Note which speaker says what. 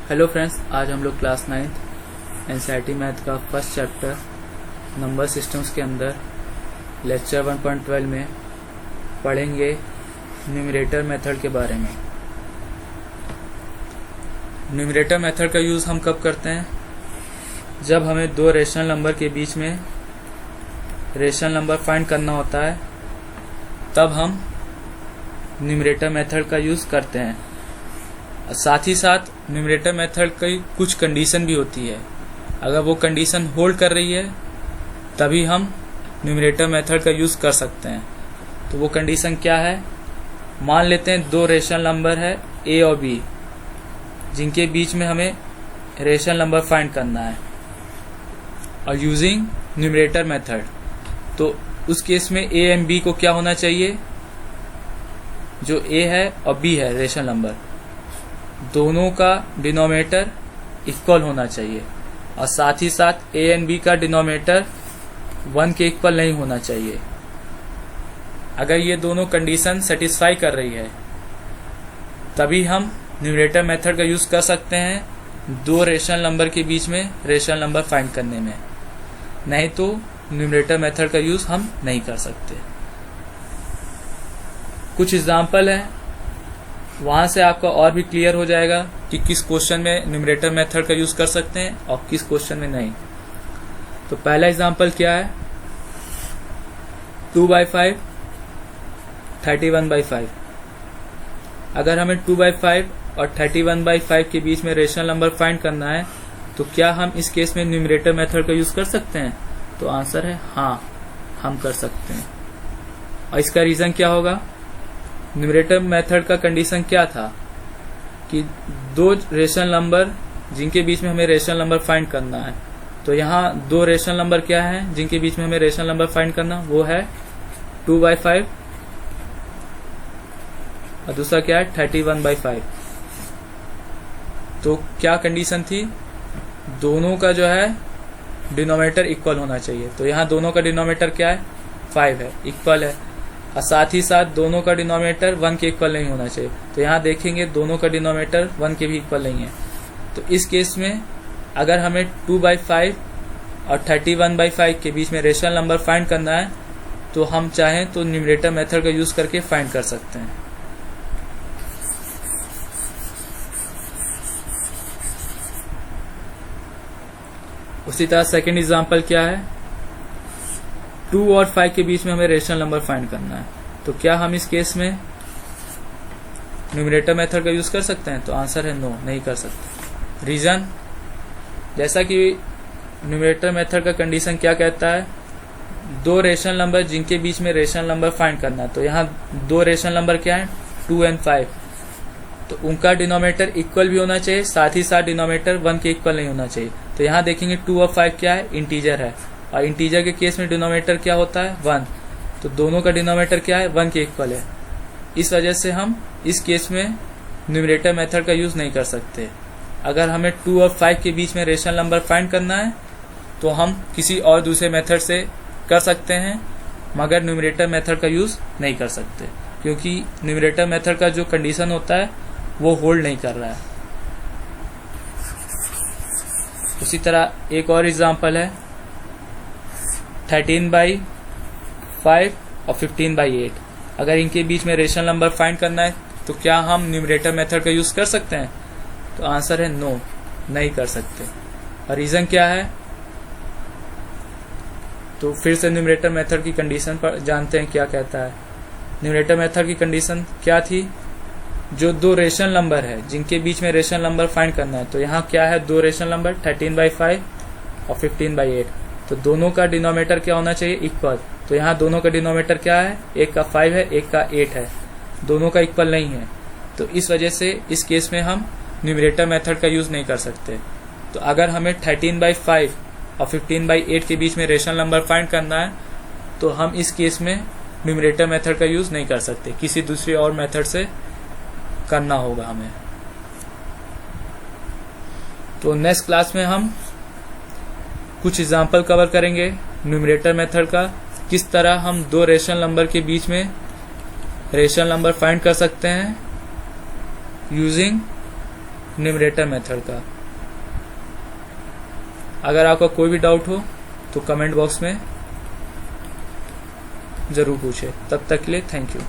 Speaker 1: Hello friends, आज हम लोग क्लास 9th एनसीईआरटी मैथ का फर्स्ट चैप्टर नंबर सिस्टम्स के अंदर लेक्चर 1.12 में पढ़ेंगे न्यूमरेटर मेथड के बारे में। न्यूमरेटर मेथड का यूज़ हम कब करते हैं? जब हमें दो रेशनल नंबर के बीच में रेशनल नंबर फाइंड करना होता है, तब हम न्यूमरेटर मेथड का यूज़ करते हैं। साथ ही साथ न्यूमरेटर मेथड की कुछ कंडीशन भी होती है। अगर वो कंडीशन होल्ड कर रही है तभी हम न्यूमरेटर मेथड का यूज़ कर सकते हैं। तो वो कंडीशन क्या है? मान लेते हैं दो रेशनल नंबर है ए और बी, जिनके बीच में हमें रेशनल नंबर फाइंड करना है और यूजिंग न्यूमरेटर मेथड। तो उस केस में ए एंड बी को क्या होना चाहिए? जो ए है और बी है रेशनल नंबर, दोनों का डिनोमिनेटर इक्वल होना चाहिए और साथ ही साथ ए एंड बी का डिनोमिनेटर 1 के इक्वल नहीं होना चाहिए। अगर ये दोनों कंडीशन सेटिस्फाई कर रही है तभी हम न्यूमरेटर मेथड का यूज़ कर सकते हैं दो रेशनल नंबर के बीच में रेशनल नंबर फाइंड करने में। नहीं तो न्यूमरेटर मेथड का यूज़ हम नहीं कर सकते। कुछ एग्जाम्पल है, वहां से आपका और भी क्लियर हो जाएगा कि किस क्वेश्चन में न्यूमरेटर मेथड का यूज कर सकते हैं और किस क्वेश्चन में नहीं। तो पहला एग्जांपल क्या है? 2/5 31/5। अगर हमें 2/5 और 31/5 के बीच में रेशनल नंबर फाइंड करना है तो क्या हम इस केस में न्यूमरेटर मेथड का यूज कर सकते हैं? तो आंसर है हाँ, हम कर सकते हैं। और इसका रीजन क्या होगा? न्यूमरेटर मेथड का कंडीशन क्या था कि दो रेशनल नंबर जिनके बीच में हमें रेशनल नंबर फाइंड करना है। तो यहाँ दो रेशनल नंबर क्या है जिनके बीच में हमें रेशनल नंबर फाइंड करना? वो है 2/5 और दूसरा क्या है 31/5। तो क्या कंडीशन थी? दोनों का जो है डिनोमिनेटर इक्वल होना चाहिए। तो यहाँ दोनों का डिनोमिनेटर क्या है? 5 है, इक्वल है। और साथ ही साथ दोनों का डिनोमिनेटर 1 के इक्वल नहीं होना चाहिए। तो यहाँ देखेंगे दोनों का डिनोमिनेटर 1 के भी इक्वल नहीं है। तो इस केस में अगर हमें 2/5 और 31/5 के बीच में रेशनल नंबर फाइंड करना है तो हम चाहें तो न्यूमरेटर मेथड का यूज करके फाइंड कर सकते हैं। उसी तरह सेकेंड एग्जाम्पल क्या है? 2 और 5 के बीच में हमें रेशनल नंबर फाइंड करना है। तो क्या हम इस केस में न्यूमरेटर मेथड का यूज कर सकते हैं? तो आंसर है नो, नहीं कर सकते। रीजन, जैसा कि न्यूमरेटर मेथड का कंडीशन क्या कहता है? दो रेशनल नंबर जिनके बीच में रेशनल नंबर फाइंड करना है। तो यहाँ दो रेशनल नंबर क्या है? 2 और 5। तो उनका डिनोमिनेटर इक्वल भी होना चाहिए, साथ ही साथ डिनोमिनेटर 1 के इक्वल नहीं होना चाहिए। तो यहाँ देखेंगे 2 और 5 क्या है? इंटीजर है और इंटीजर के केस में डिनोमिनेटर क्या होता है? 1। तो दोनों का डिनोमिनेटर क्या है? 1 के इक्वल है। इस वजह से हम इस केस में न्यूमरेटर मेथड का यूज नहीं कर सकते। अगर हमें 2 और 5 के बीच में रेशनल नंबर फाइंड करना है तो हम किसी और दूसरे मेथड से कर सकते हैं, मगर न्यूमरेटर मेथड का यूज नहीं कर सकते, क्योंकि न्यूमरेटर मेथड का जो कंडीशन होता है वो होल्ड नहीं कर रहा है। उसी तरह एक और एग्जांपल है 13/5 और 15/8। अगर इनके बीच में रेशनल नंबर फाइंड करना है तो क्या हम न्यूमरेटर मेथड का यूज कर सकते हैं? तो आंसर है नो, नहीं कर सकते। और रीजन क्या है? तो फिर से न्यूमरेटर मेथड की कंडीशन पर जानते हैं क्या कहता है। न्यूमरेटर मेथड की कंडीशन क्या थी? जो दो रेशनल नंबर है जिनके बीच में रेशनल नंबर फाइंड करना है। तो यहाँ क्या है? दो रेशनल नंबर 13/5 और 15/8। तो दोनों का डिनोमिनेटर क्या होना चाहिए? इक्वल। तो यहाँ दोनों का डिनोमिनेटर क्या है? एक का 5 है, एक का 8 है, दोनों का इक्वल नहीं है। तो इस वजह से इस केस में हम न्यूमरेटर मेथड का यूज नहीं कर सकते। तो अगर हमें 13/5 और 15/8 के बीच में रेशनल नंबर फाइंड करना है तो हम इस केस में न्यूमरेटर मेथड का यूज नहीं कर सकते, किसी दूसरे और मेथड से करना होगा हमें। तो नेक्स्ट क्लास में हम कुछ एग्जाम्पल कवर करेंगे न्यूमरेटर मेथड का, किस तरह हम दो रेशनल नंबर के बीच में रेशनल नंबर फाइंड कर सकते हैं यूजिंग न्यूमरेटर मेथड का। अगर आपका कोई भी डाउट हो तो कमेंट बॉक्स में ज़रूर पूछें। तब तक के लिए थैंक यू।